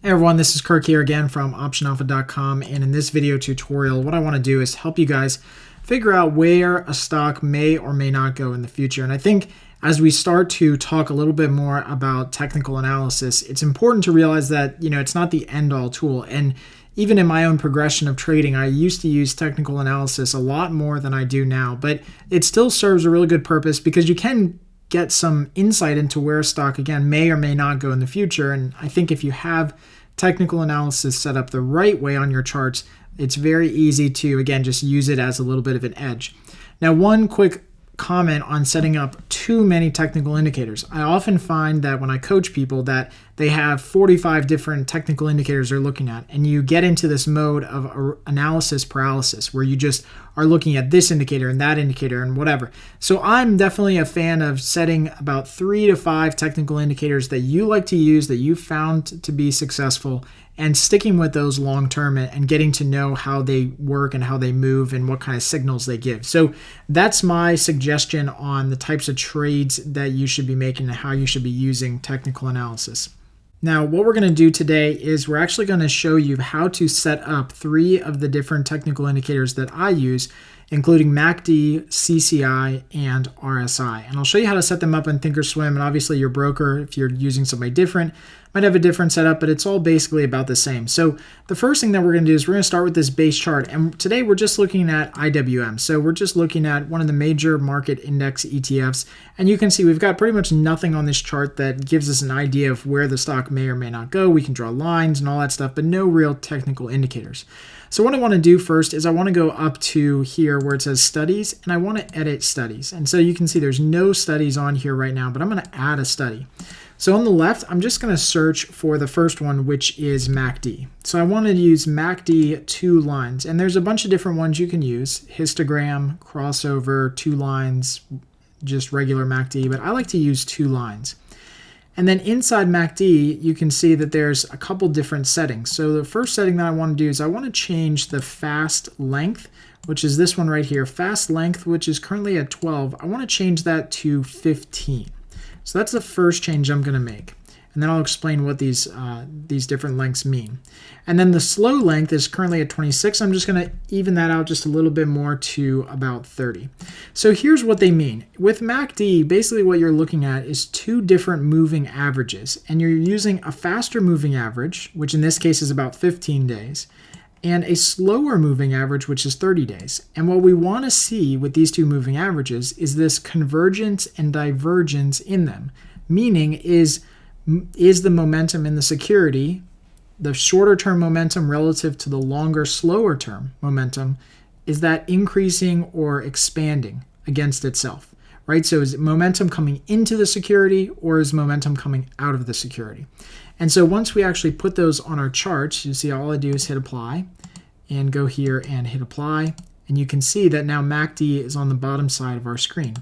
Hey everyone, this is Kirk here again from OptionAlpha.com, and in this video tutorial, what I want to do is help you guys figure out where a stock may or may not go in the future. And I think as we start to talk a little bit more about technical analysis, it's important to realize that, it's not the end-all tool. And even in my own progression of trading, I used to use technical analysis a lot more than I do now, but it still serves a really good purpose because you can get some insight into where a stock, again, may or may not go in the future. And I think if you have technical analysis set up the right way on your charts, it's very easy to, again, just use it as a little bit of an edge. Now, one quick comment on setting up too many technical indicators. I often find that when I coach people that they have 45 different technical indicators they're looking at, and you get into this mode of analysis paralysis where you just are looking at this indicator and that indicator and whatever. So I'm definitely a fan of setting about 3 to 5 technical indicators that you like to use, that you found to be successful, and sticking with those long term and getting to know how they work and how they move and what kind of signals they give. So that's my suggestion on the types of trades that you should be making and how you should be using technical analysis. Now, what we're going to do today is we're actually going to show you how to set up 3 of the different technical indicators that I use, including MACD, CCI, and RSI. And I'll show you how to set them up in Thinkorswim. And obviously your broker, if you're using somebody different, might have a different setup, but it's all basically about the same. So the first thing that we're going to do is we're going to start with this base chart. And today we're just looking at IWM. So we're just looking at one of the major market index ETFs. And you can see we've got pretty much nothing on this chart that gives us an idea of where the stock may or may not go. We can draw lines and all that stuff, but no real technical indicators. So what I want to do first is I want to go up to here where it says studies, and I want to edit studies. And so you can see there's no studies on here right now, but I'm going to add a study. So on the left, I'm just going to search for the first one, which is MACD. So I want to use MACD 2 lines, and there's a bunch of different ones you can use: histogram, crossover, 2 lines, just regular MACD, but I like to use 2 lines. And then inside MACD, you can see that there's a couple different settings. So the first setting that I want to do is I want to change the fast length, which is this one right here. Fast length, which is currently at 12, I want to change that to 15. So that's the first change I'm going to make. And then I'll explain what these different lengths mean. And then the slow length is currently at 26. I'm just going to even that out just a little bit more to about 30. So here's what they mean. With MACD, basically what you're looking at is 2 different moving averages. And you're using a faster moving average, which in this case is about 15 days, and a slower moving average, which is 30 days. And what we want to see with these 2 moving averages is this convergence and divergence in them, meaning is the momentum in the security, the shorter term momentum relative to the longer, slower term momentum, is that increasing or expanding against itself, right? So is momentum coming into the security or is momentum coming out of the security? And so once we actually put those on our charts, you see all I do is hit apply and go here and hit apply. And you can see that now MACD is on the bottom side of our screen.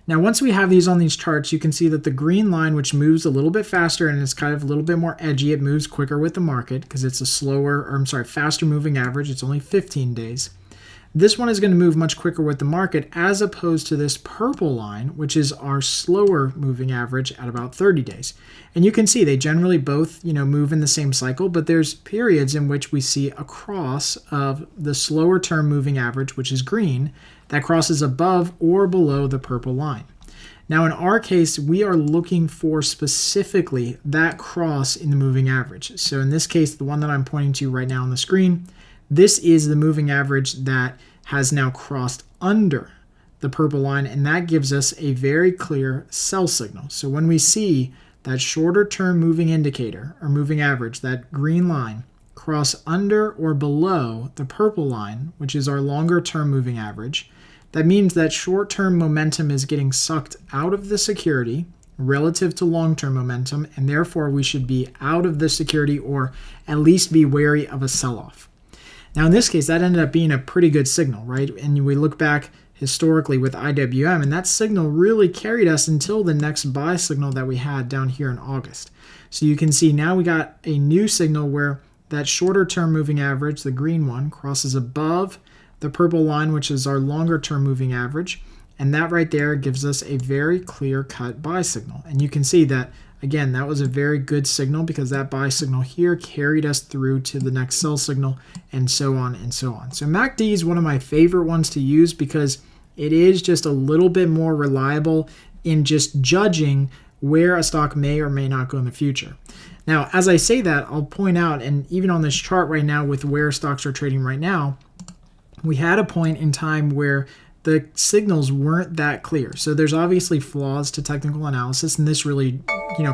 Now, once we have these on these charts, you can see that the green line, which moves a little bit faster and is kind of a little bit more edgy, it moves quicker with the market because it's a faster moving average. It's only 15 days. This one is going to move much quicker with the market as opposed to this purple line, which is our slower moving average at about 30 days. And you can see they generally both, move in the same cycle, but there's periods in which we see a cross of the slower term moving average, which is green, that crosses above or below the purple line. Now, in our case, we are looking for specifically that cross in the moving average. So in this case, the one that I'm pointing to right now on the screen, this is the moving average that has now crossed under the purple line, and that gives us a very clear sell signal. So when we see that shorter term moving indicator or moving average, that green line, cross under or below the purple line, which is our longer term moving average, that means that short-term momentum is getting sucked out of the security relative to long-term momentum, and therefore we should be out of the security or at least be wary of a sell-off. Now in this case, that ended up being a pretty good signal, right? And we look back historically with IWM, and that signal really carried us until the next buy signal that we had down here in August. So you can see now we got a new signal where that shorter-term moving average, the green one, crosses above the purple line, which is our longer term moving average, and that right there gives us a very clear cut buy signal. And you can see that again, that was a very good signal because that buy signal here carried us through to the next sell signal, and so on and so on. So MACD is one of my favorite ones to use because it is just a little bit more reliable in just judging where a stock may or may not go in the future. Now, as I say that, I'll point out, and even on this chart right now with where stocks are trading right now, we had a point in time where the signals weren't that clear. So there's obviously flaws to technical analysis, and this really,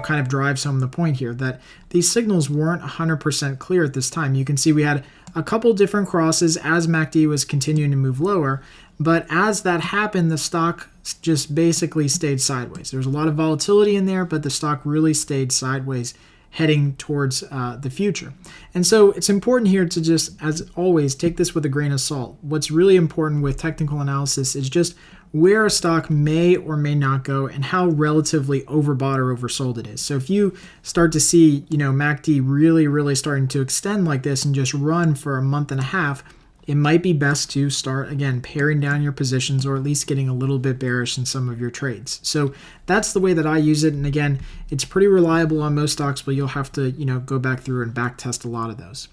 kind of drives home the point here that these signals weren't 100% clear at this time. You can see we had a couple different crosses as MACD was continuing to move lower, but as that happened, the stock just basically stayed sideways. There's a lot of volatility in there, but the stock really stayed sideways heading towards the future. And so it's important here to just, as always, take this with a grain of salt. What's really important with technical analysis is just where a stock may or may not go and how relatively overbought or oversold it is. So if you start to see, MACD really starting to extend like this and just run for a month and a half, it might be best to start, again, paring down your positions or at least getting a little bit bearish in some of your trades. So that's the way that I use it. And again, it's pretty reliable on most stocks, but you'll have to, go back through and back test a lot of those.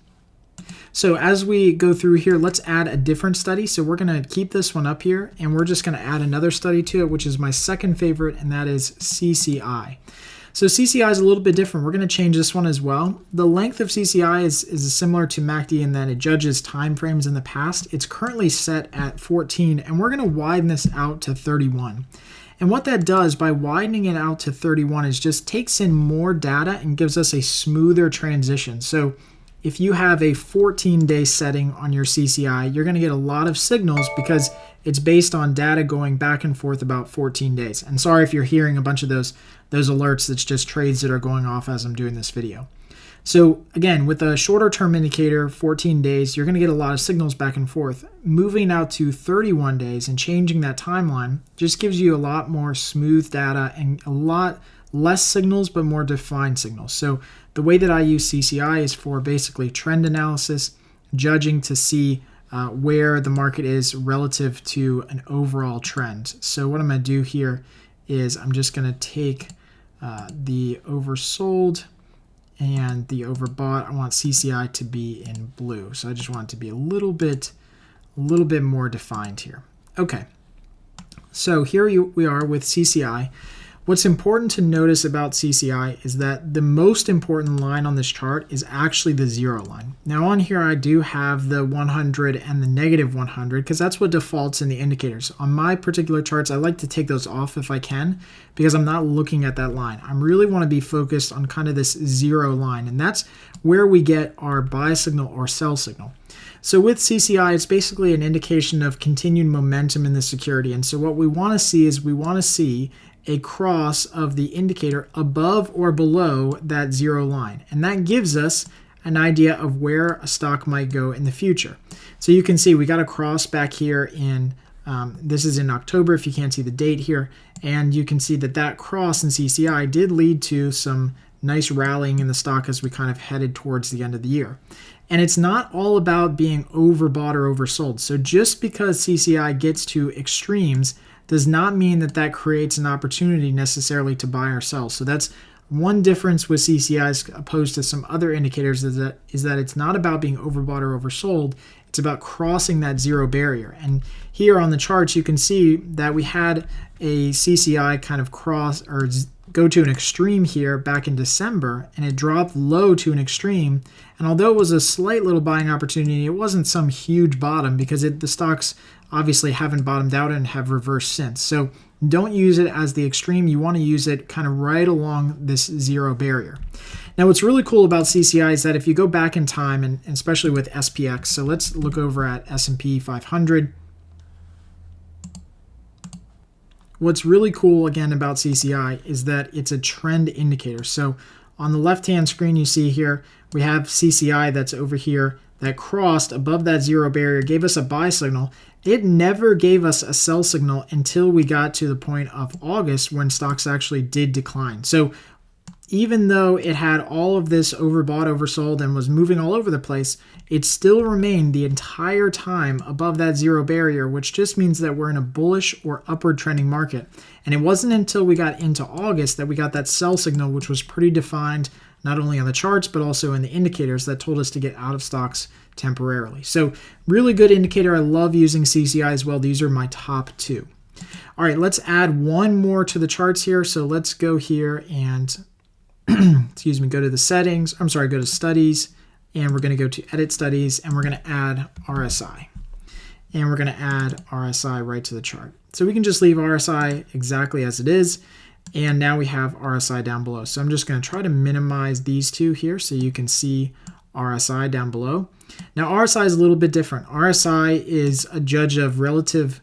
So as we go through here, let's add a different study. So we're going to keep this one up here, and we're just going to add another study to it, which is my second favorite, and that is CCI. So CCI is a little bit different. We're going to change this one as well. The length of CCI is similar to MACD in that it judges time frames in the past. It's currently set at 14, and we're going to widen this out to 31. And what that does by widening it out to 31 is just takes in more data and gives us a smoother transition. So if you have a 14-day setting on your CCI, you're going to get a lot of signals because it's based on data going back and forth about 14 days. And sorry if you're hearing a bunch of those alerts, that's just trades that are going off as I'm doing this video. So again, with a shorter term indicator, 14 days, you're going to get a lot of signals back and forth. Moving out to 31 days and changing that timeline just gives you a lot more smooth data and a lot less signals, but more defined signals. So the way that I use CCI is for basically trend analysis, judging to see where the market is relative to an overall trend. So what I'm going to do here is I'm just going to take the oversold and the overbought. I want CCI to be in blue. So I just want it to be a little bit more defined here. Okay. So here we are with CCI. What's important to notice about CCI is that the most important line on this chart is actually the 0 line. Now on here I do have the 100 and the negative 100 because that's what defaults in the indicators. On my particular charts, I like to take those off if I can because I'm not looking at that line. I really want to be focused on kind of this 0 line, and that's where we get our buy signal or sell signal. So with CCI, it's basically an indication of continued momentum in the security. And so what we want to see is we want to see a cross of the indicator above or below that 0 line. And that gives us an idea of where a stock might go in the future. So you can see we got a cross back here in, this is in October if you can't see the date here. And you can see that cross in CCI did lead to some nice rallying in the stock as we kind of headed towards the end of the year. And it's not all about being overbought or oversold. So just because CCI gets to extremes does not mean that creates an opportunity necessarily to buy or sell. So that's one difference with CCI as opposed to some other indicators is that it's not about being overbought or oversold. It's about crossing that 0 barrier. And here on the charts, you can see that we had a CCI kind of cross or go to an extreme here back in December, and it dropped low to an extreme. And although it was a slight little buying opportunity, it wasn't some huge bottom because the stocks obviously haven't bottomed out and have reversed since. So don't use it as the extreme. You want to use it kind of right along this 0 barrier. Now, what's really cool about CCI is that if you go back in time, and especially with SPX, so let's look over at S&P 500. What's really cool, again, about CCI is that it's a trend indicator. So on the left-hand screen, you see here, we have CCI that's over here that crossed above that 0 barrier, gave us a buy signal. It never gave us a sell signal until we got to the point of August when stocks actually did decline. So even though it had all of this overbought, oversold, and was moving all over the place, it still remained the entire time above that zero barrier, which just means that we're in a bullish or upward trending market. And it wasn't until we got into August that we got that sell signal, which was pretty defined, not only on the charts, but also in the indicators that told us to get out of stocks temporarily. So really good indicator. I love using CCI as well. These are my top two. All right, let's add one more to the charts here. So let's go here and excuse me, go to the settings. Go to studies, and we're going to go to edit studies, and we're going to add RSI. And we're going to add RSI right to the chart. So we can just leave RSI exactly as it is. And now we have RSI down below. So I'm just going to try to minimize these two here so you can see RSI down below. Now RSI is a little bit different. RSI is a judge of relative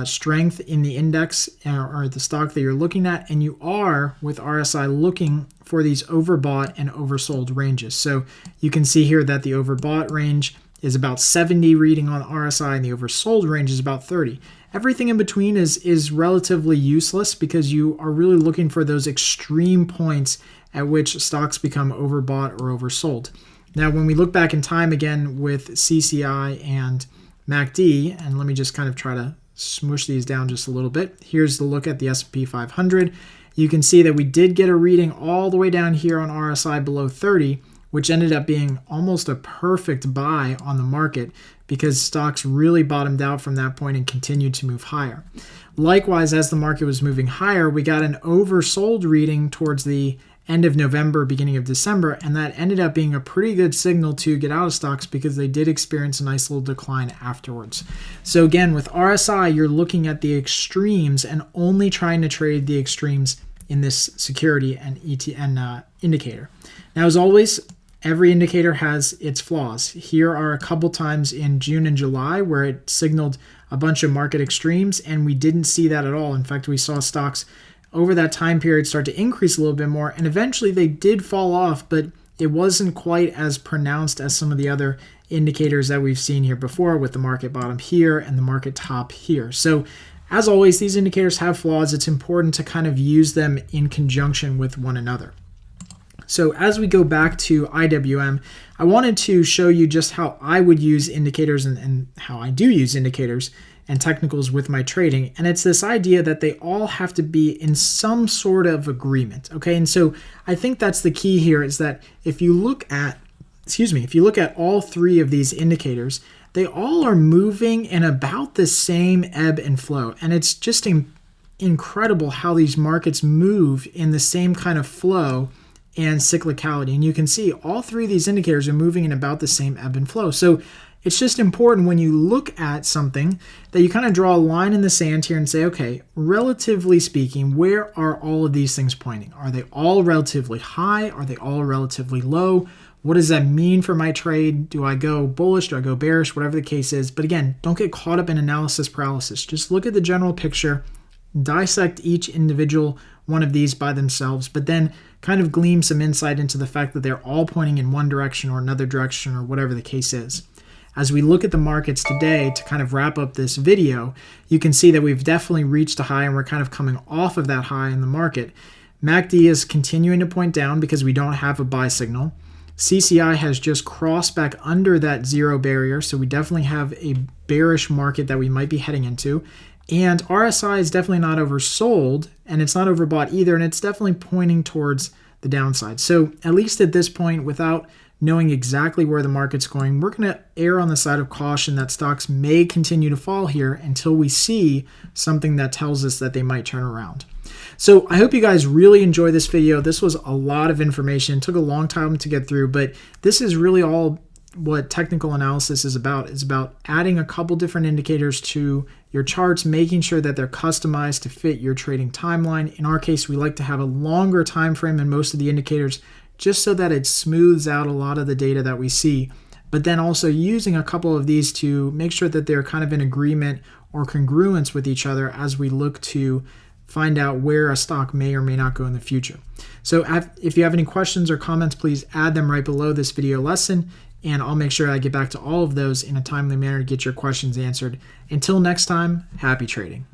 strength in the index or the stock that you're looking at, and you are with RSI looking for these overbought and oversold ranges. So you can see here that the overbought range is about 70 reading on RSI and the oversold range is about 30. Everything in between is relatively useless because you are really looking for those extreme points at which stocks become overbought or oversold. Now, when we look back in time again with CCI and MACD, and let me just kind of try to smush these down just a little bit. Here's the look at the S&P 500. You can see that we did get a reading all the way down here on RSI below 30, which ended up being almost a perfect buy on the market because stocks really bottomed out from that point and continued to move higher. Likewise, as the market was moving higher, we got an oversold reading towards the end of November, beginning of December, and that ended up being a pretty good signal to get out of stocks because they did experience a nice little decline afterwards. So again, with RSI, you're looking at the extremes and only trying to trade the extremes in this security and indicator. Now, as always, every indicator has its flaws. Here are a couple times in June and July where it signaled a bunch of market extremes, and we didn't see that at all. In fact, we saw stocks over that time period start to increase a little bit more, and eventually they did fall off, but it wasn't quite as pronounced as some of the other indicators that we've seen here before with the market bottom here and the market top here. So as always, these indicators have flaws. It's important to kind of use them in conjunction with one another. So as we go back to IWM, I wanted to show you just how I would use indicators and how I do use indicators and technicals with my trading. And it's this idea that they all have to be in some sort of agreement. Okay. And so I think that's the key here is that if you look at all three of these indicators, they all are moving in about the same ebb and flow. And it's just incredible how these markets move in the same kind of flow and cyclicality. And you can see all three of these indicators are moving in about the same ebb and flow. So it's just important when you look at something that you kind of draw a line in the sand here and say, okay, relatively speaking, where are all of these things pointing? Are they all relatively high? Are they all relatively low? What does that mean for my trade? Do I go bullish? Do I go bearish? Whatever the case is. But again, don't get caught up in analysis paralysis. Just look at the general picture, dissect each individual one of these by themselves, but then kind of glean some insight into the fact that they're all pointing in one direction or another direction or whatever the case is. As we look at the markets today to kind of wrap up this video, you can see that we've definitely reached a high and we're kind of coming off of that high in the market. MACD is continuing to point down because we don't have a buy signal. CCI has just crossed back under that zero barrier, so we definitely have a bearish market that we might be heading into. And RSI is definitely not oversold, and it's not overbought either, and it's definitely pointing towards the downside. So at least at this point, without knowing exactly where the market's going, we're going to err on the side of caution that stocks may continue to fall here until we see something that tells us that they might turn around. So I hope you guys really enjoy this video. This was a lot of information. It took a long time to get through, but this is really all what technical analysis is about. It's about adding a couple different indicators to your charts, making sure that they're customized to fit your trading timeline. In our case, we like to have a longer time frame in most of the indicators just so that it smooths out a lot of the data that we see, but then also using a couple of these to make sure that they're kind of in agreement or congruence with each other as we look to find out where a stock may or may not go in the future. So if you have any questions or comments, please add them right below this video lesson, and I'll make sure I get back to all of those in a timely manner to get your questions answered. Until next time, happy trading.